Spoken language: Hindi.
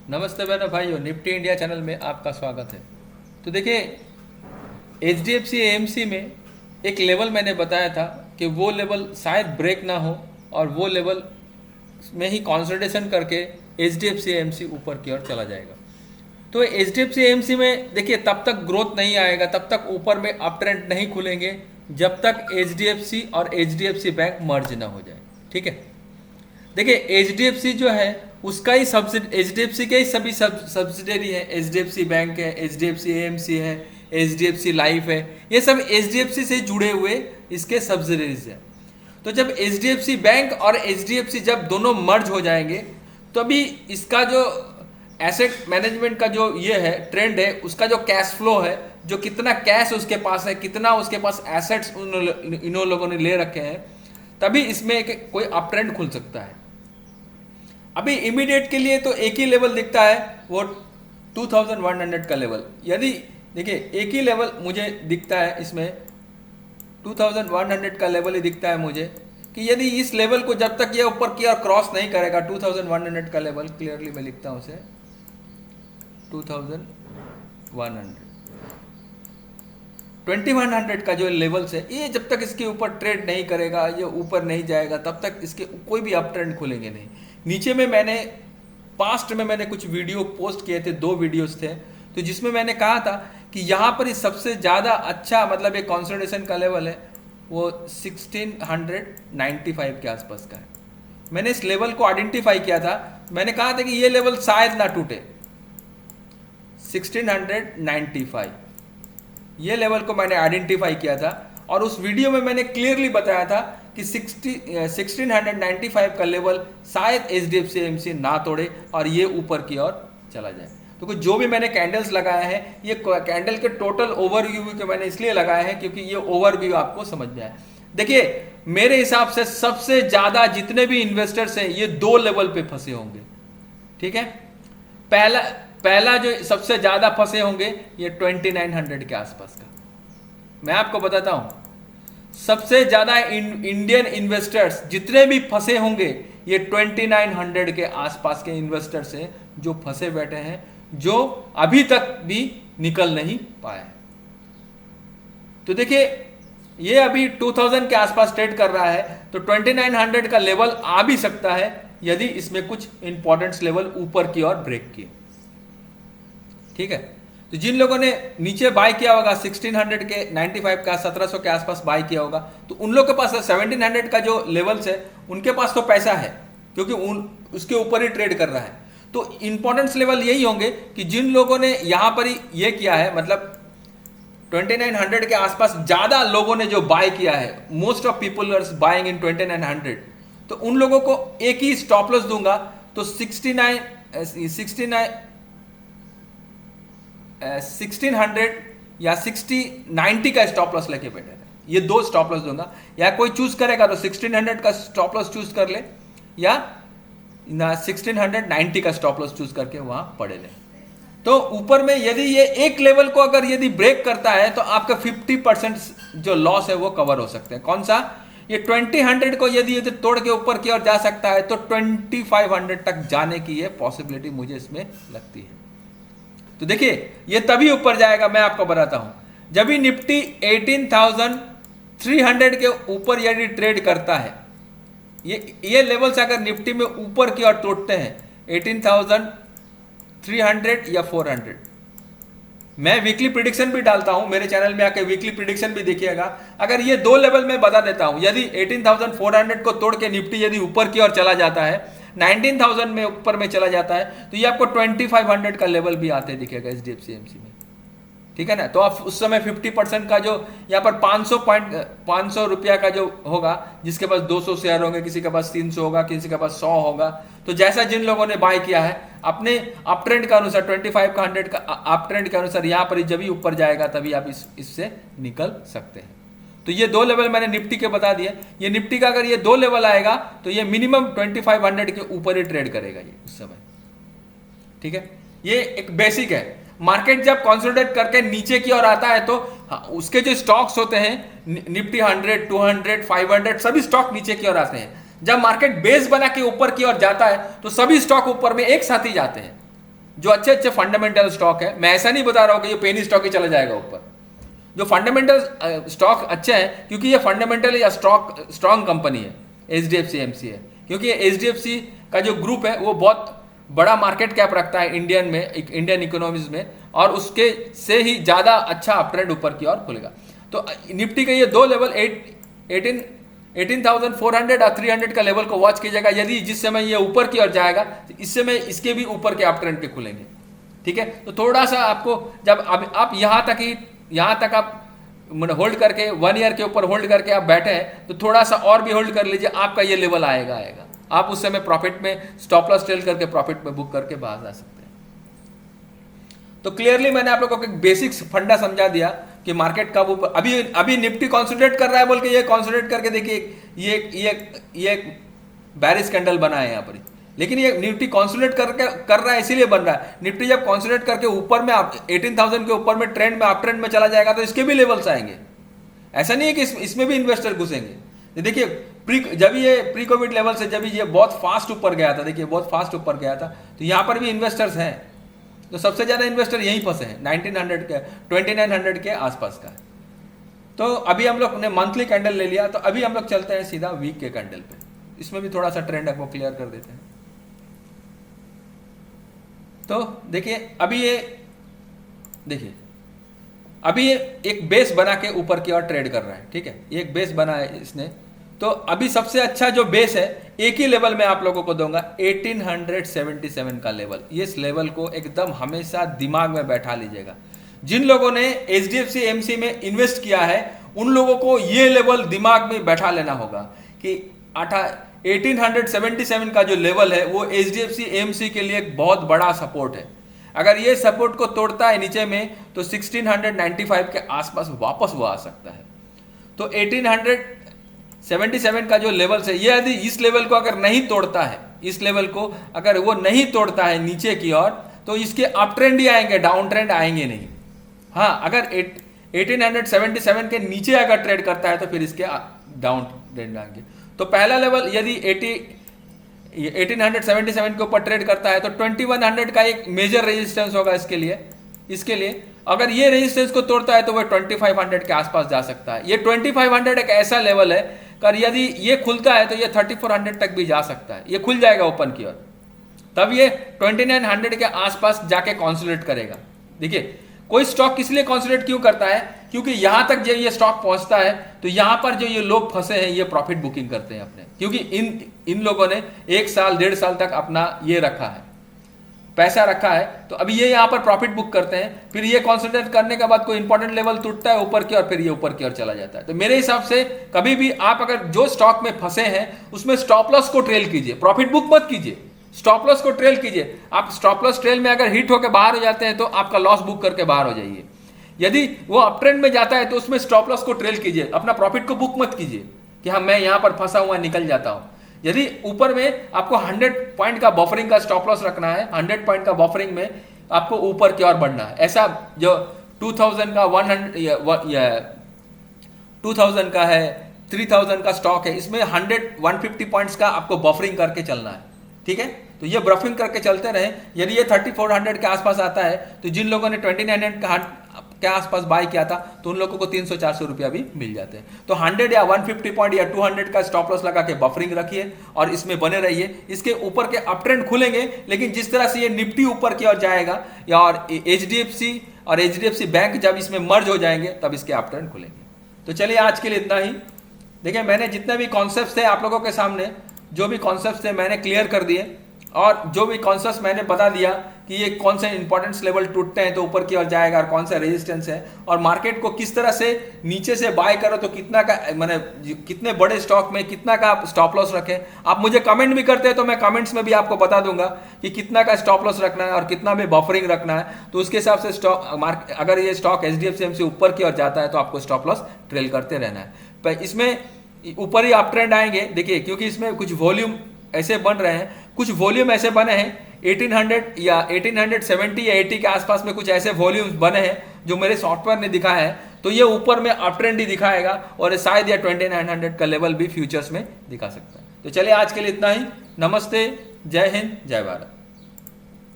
नमस्ते बहनों भाइयों, निफ्टी इंडिया चैनल में आपका स्वागत है। तो देखिए, H D F C AMC में एक लेवल मैंने बताया था कि वो लेवल शायद ब्रेक ना हो और वो लेवल में ही कंसोलिडेशन करके H D F C AMC ऊपर की ओर चला जाएगा। तो H D F C AMC में देखिए, तब तक ग्रोथ नहीं आएगा, तब तक ऊपर में अप ट्रेंड नहीं खुलेंगे जब तक एच डी एफ सी और H D F C bank merge ना हो जाए। ठीक है, देखिए एच डी एफ सी जो है उसका ही subsidy, H D F C के ही सभी सब्सिडरी है। H D F C bank है, H D F C A M C है, H D F C life है, ये सब एच डी एफ सी से जुड़े हुए इसके सब्सिडरीज हैं। तो जब H D F C bank और एच डी एफ सी जब दोनों मर्ज हो जाएंगे तो अभी इसका जो एसेट मैनेजमेंट का जो ये है ट्रेंड है, उसका जो कैश फ्लो है, जो कितना कैश उसके पास है, कितना उसके पास एसेट्स इन लोगों ने ले रखे हैं, तभी इसमें कोई अप ट्रेंड खुल सकता है। अभी इमीडिएट के लिए तो एक ही लेवल दिखता है, वो 2100 का लेवल। यदि देखिए एक ही लेवल मुझे दिखता है इसमें, 2100 का लेवल ही दिखता है मुझे, कि यदि इस लेवल को जब तक ये ऊपर की ओर क्रॉस नहीं करेगा, 2100 का लेवल क्लियरली मैं लिखता हूं उसे 2100, 2100 का जो लेवल्स है, ये जब तक इसके ऊपर ट्रेड नहीं करेगा, ये ऊपर नहीं जाएगा, तब तक इसके कोई भी अप ट्रेंड खुलेंगे नहीं। नीचे में मैंने पास्ट में मैंने कुछ वीडियो पोस्ट किए थे, 2 वीडियोस थे, तो जिसमें मैंने कहा था कि यहाँ पर सबसे ज़्यादा अच्छा मतलब एक कंसोलिडेशन का लेवल है वो 1695 के आसपास का है। मैंने इस लेवल को आइडेंटिफाई किया था, मैंने कहा था कि ये लेवल शायद ना टूटे, 1695 ये लेवल को मैंने आइडेंटिफाई किया था। और उस वीडियो में मैंने क्लियरली बताया था कि 1695 का लेवल शायद H D F C M C ना तोड़े और ये ऊपर की ओर चला जाए। तो जो भी मैंने कैंडल्स लगाए हैं, ये कैंडल के टोटल ओवरव्यू के मैंने इसलिए लगाए हैं क्योंकि ये ओवरव्यू आपको समझ में आए। देखिए मेरे हिसाब से सबसे ज्यादा जितने भी इन्वेस्टर्स हैं ये 2 लेवल पे फंसे होंगे। ठीक है, पहला जो सबसे ज्यादा फंसे होंगे ये 2900 के आसपास का। मैं आपको बताता हूं, सबसे ज्यादा इंडियन इन्वेस्टर्स जितने भी फंसे होंगे ये 2900 के आसपास के इन्वेस्टर्स हैं, जो फंसे बैठे हैं, जो अभी तक भी निकल नहीं पाए। तो देखिए ये अभी 2000 के आसपास ट्रेड कर रहा है, तो 2900 का लेवल आ भी सकता है यदि इसमें कुछ इंपॉर्टेंट लेवल ऊपर की ओर ब्रेक किए। ठीक है, तो जिन लोगों ने नीचे बाय किया होगा 1600 के 95 का 1700 के आसपास बाय किया होगा, तो उन लोगों के पास 1700 का जो लेवल्स है उनके पास तो पैसा है, क्योंकि उसके ऊपर ही ट्रेड कर रहा है। तो इंपॉर्टेंस लेवल यही होंगे कि जिन लोगों ने यहां पर ही ये किया है, मतलब 2900 के आसपास ज्यादा लोगों ने जो बाय किया है, most of people are buying in 2900, तो उन लोगों को एक ही स्टॉप लॉस दूंगा, तो 1600 या 6090 का स्टॉप लॉस लेके बैठे थे। ये 2 स्टॉप लॉस दूंगा, या कोई चूज करेगा तो 1600 का स्टॉप लॉस चूज कर ले, या 1690 का स्टॉप लॉस चूज करके वहां पड़े ले। तो ऊपर में यदि ये एक लेवल को अगर यदि ब्रेक करता है तो आपका 50% जो लॉस है वो कवर हो सकते हैं। कौन सा? ये 2000 को यदि तोड़ के ऊपर की ओर जा सकता है तो 2500 तक जाने की ये पॉसिबिलिटी मुझे इसमें लगती है। तो देखिए ये तभी ऊपर जाएगा, मैं आपको बताता हूं, जब भी निफ्टी 18,300 के ऊपर यदि ट्रेड करता है, ये लेवल्स अगर निफ्टी में ऊपर की ओर तोड़ते हैं 18,300 या 400, मैं वीकली प्रिडिक्शन भी डालता हूं, मेरे चैनल में आके वीकली प्रिडिक्शन भी देखिएगा। अगर ये 2 लेवल में बता देता हूं, यदि 18,400 को तोड़ के निफ्टी यदि ऊपर की ओर चला जाता है, 19,000 में ऊपर में चला जाता है, तो ये आपको 2500 का लेवल भी आते दिखेगा एचडीएफसी एएमसी में। ठीक है ना, तो आप उस समय 50% का जो यहाँ पर 500 रुपया का जो होगा, जिसके पास 200 शेयर होंगे, किसी के पास 300 होगा, किसी के पास 100 होगा, तो जैसा जिन लोगों ने बाय किया है अपने अप ट्रेंड का अनुसार 25 का 100 का अप ट्रेंड के अनुसार यहाँ पर जब भी ऊपर जाएगा तभी आप इससे निकल सकते हैं। तो ये 2 लेवल मैंने निफ्टी के बता दिए। ये निफ्टी का अगर ये 2 लेवल आएगा तो ये मिनिमम 2500 के ऊपर ही ट्रेड करेगा ये उस समय। ठीक है, ये एक बेसिक है। मार्केट जब कंसोलिडेट करके नीचे की ओर आता है तो उसके जो स्टॉक्स होते हैं, निफ्टी 100, 200, 500 सभी स्टॉक नीचे की ओर आते हैं। जब मार्केट बेस बना के ऊपर की ओर जाता है तो सभी स्टॉक ऊपर में एक साथ ही जाते हैं। जो अच्छे अच्छे फंडामेंटल स्टॉक है, मैं ऐसा नहीं बता रहा हूँ कि ये पेनी स्टॉक ही चला जाएगा ऊपर, जो फंडामेंटल स्टॉक अच्छे हैं, क्योंकि ये फंडामेंटल या स्ट्रॉन्ग कंपनी है HDFC AMC है, क्योंकि HDFC का जो ग्रुप है वो बहुत बड़ा मार्केट कैप रखता है इंडियन इकोनॉमीज में, और उसके से ही ज़्यादा अच्छा अपट्रेंड ऊपर की ओर खुलेगा। तो निफ्टी का ये दो लेवल 18,400 और 300 का लेवल को वॉच कीजिएगा। यदि जिस समय ये ऊपर की ओर जाएगा तो इस समय इसके भी ऊपर के अपट्रेंड के खुलेंगे, ठीक है। तो थोड़ा सा आपको जब आप यहाँ तक आप होल्ड करके 1 ईयर के ऊपर होल्ड करके आप बैठे हैं, तो थोड़ा सा और भी होल्ड कर लीजिए, आपका ये लेवल आएगा आप उस समय प्रॉफिट में स्टॉप लॉस ट्रेल करके प्रॉफिट में बुक करके बाहर आ सकते हैं। तो क्लियरली मैंने आप लोगों को एक बेसिक्स फंडा समझा दिया कि मार्केट कब ऊपर, अभी निफ्टी कॉन्सेंट्रेट कर रहा है बोल के ये कॉन्सेंट्रेट करके देखिए, ये बैरिश कैंडल बना है यहाँ पर, लेकिन ये निफ्टी कॉन्सेंट्रेट कर रहा है इसीलिए बन रहा है। निफ्टी जब कॉन्सेंट्रेट करके ऊपर में 18,000 के ऊपर में ट्रेंड में अप ट्रेंड में चला जाएगा तो इसके भी लेवल्स आएंगे। ऐसा नहीं है कि इसमें भी इन्वेस्टर घुसेंगे। देखिए जब ये प्री कोविड लेवल से जब ये बहुत फास्ट ऊपर गया था, देखिए बहुत फास्ट ऊपर गया था, तो यहाँ पर भी इन्वेस्टर्स हैं। तो सबसे ज्यादा इन्वेस्टर यहीं फंसे हैं 2900 के आसपास का। तो अभी हम लोग ने मंथली कैंडल ले लिया, तो अभी हम लोग चलते हैं सीधा वीक के कैंडल पे। इसमें भी थोड़ा सा ट्रेंड आपको क्लियर कर देते हैं। तो देखिए अभी ये एक बेस बना के ऊपर की ओर ट्रेड कर रहा है, ठीक है। ये एक बेस बना है इसने। तो अभी सबसे अच्छा जो बेस है एक ही लेवल में आप लोगों को दूंगा, 1877 का लेवल। इस लेवल को एकदम हमेशा दिमाग में बैठा लीजिएगा। जिन लोगों ने HDFC AMC में इन्वेस्ट किया है उन लोगों को ये लेवल दिमाग में बैठा लेना होगा कि 1877 का जो लेवल है वो HDFC AMC के लिए एक बहुत बड़ा सपोर्ट है। अगर ये सपोर्ट को तोड़ता है नीचे में तो 1695 के आसपास वापस वो आ सकता है। तो 1877 का जो लेवल है, ये यदि इस लेवल को अगर नहीं तोड़ता है, इस लेवल को अगर वो नहीं तोड़ता है नीचे की ओर, तो इसके अप ट्रेंड ही आएंगे, डाउन ट्रेंड आएंगे नहीं। हाँ, अगर 1877 के नीचे अगर ट्रेड करता है तो फिर इसके डाउन ट्रेंड आएंगे। तो पहला लेवल यदि 1877 के ऊपर ट्रेड करता है तो 2100 का एक मेजर रेजिस्टेंस होगा इसके लिए। अगर ये रेजिस्टेंस को तोड़ता है तो वह 2500 के आसपास जा सकता है। ये 2500 एक ऐसा लेवल है कर यदि ये खुलता है तो ये 3400 तक भी जा सकता है। ये खुल जाएगा ओपन की ओर, तब ये 2900 के आसपास जाके कॉन्सोलिडेट करेगा। देखिए कोई स्टॉक किस लिए कॉन्सोलिडेट क्यों करता है, क्योंकि यहां तक जब ये स्टॉक पहुंचता है तो यहां पर जो ये लोग फंसे हैं ये प्रॉफिट बुकिंग करते हैं अपने, क्योंकि इन लोगों ने 1 साल 1.5 साल तक अपना ये रखा है, पैसा रखा है। तो अभी ये यहाँ पर प्रॉफिट बुक करते हैं, फिर ये कॉन्संट्रेट करने के बाद कोई इंपॉर्टेंट लेवल टूटता है ऊपर की और फिर ये ऊपर की ओर चला जाता है। तो मेरे हिसाब से कभी भी आप अगर जो स्टॉक में फंसे हैं उसमें स्टॉप लॉस को ट्रेल कीजिए, प्रॉफिट बुक मत कीजिए, स्टॉप लॉस को ट्रेल कीजिए। आप स्टॉप लॉस ट्रेल में अगर हिट होकर बाहर हो जाते हैं तो आपका लॉस बुक करके बाहर हो जाइए। यदि वो अप ट्रेंड में जाता है तो उसमें स्टॉप लॉस को ट्रेल कीजिए, अपना प्रॉफिट को बुक मत कीजिए कि हाँ मैं यहां पर फंसा हुआ निकल जाता हूं। यदि ऊपर में आपको 100 पॉइंट का बफरिंग का स्टॉप लॉस रखना है, 100 पॉइंट का बफरिंग में आपको ऊपर की ओर बढ़ना है, ऐसा जो 2000 का 2000 का है, 3000 का स्टॉक है, इसमें 150 पॉइंट्स का आपको बफरिंग करके चलना है, ठीक है। तो ये बफरिंग करके चलते रहे। यदि ये 3400 के आसपास आता है तो जिन लोगों ने 2900 के आसपास बाय किया था तो उन लोगों को 300-400 रुपया भी मिल जाते हैं। तो 100 या 150 पॉइंट या 200 का स्टॉप लॉस लगा के बफरिंग रखिए और इसमें बने रहिए। इसके ऊपर के अप ट्रेंड खुलेंगे, लेकिन जिस तरह से ये निफ्टी ऊपर की ओर जाएगा या और HDFC और HDFC बैंक जब इसमें मर्ज हो जाएंगे तब इसके अप ट्रेंड खुलेंगे। तो चलिए आज के लिए इतना ही। देखिए मैंने जितने भी कॉन्सेप्ट थे आप लोगों के सामने, जो भी कॉन्सेप्ट थे मैंने क्लियर कर दिए, और जो भी कॉन्सेप्ट मैंने बता दिया कि ये कौन से इंपॉर्टेंस लेवल टूटते हैं तो ऊपर की ओर जाएगा और कौन सा रेजिस्टेंस है, और मार्केट को किस तरह से नीचे से बाय करो तो कितना का मैंने कितने बड़े स्टॉक में कितना का आप स्टॉप लॉस रखें। आप मुझे कमेंट भी करते हैं तो मैं कमेंट्स में भी आपको बता दूंगा कि कितना का स्टॉप लॉस रखना है और कितना में बफरिंग रखना है। तो उसके हिसाब से स्टॉक अगर ये स्टॉक HDFC AMC ऊपर की ओर जाता है तो आपको स्टॉप लॉस ट्रेल करते रहना है। पर इसमें ऊपर ही अप ट्रेंड आएंगे, देखिए क्योंकि इसमें कुछ वॉल्यूम ऐसे बन रहे हैं, कुछ वॉल्यूम ऐसे बने हैं 1800 या 1870 या 80 के आसपास में कुछ ऐसे वॉल्यूम्स बने हैं जो मेरे सॉफ्टवेयर ने दिखाया है। तो ये ऊपर में अप ट्रेंड ही दिखाएगा और शायद या 2900 का लेवल भी फ्यूचर्स में दिखा सकता है। तो चलिए आज के लिए इतना ही। नमस्ते, जय हिंद, जय भारत।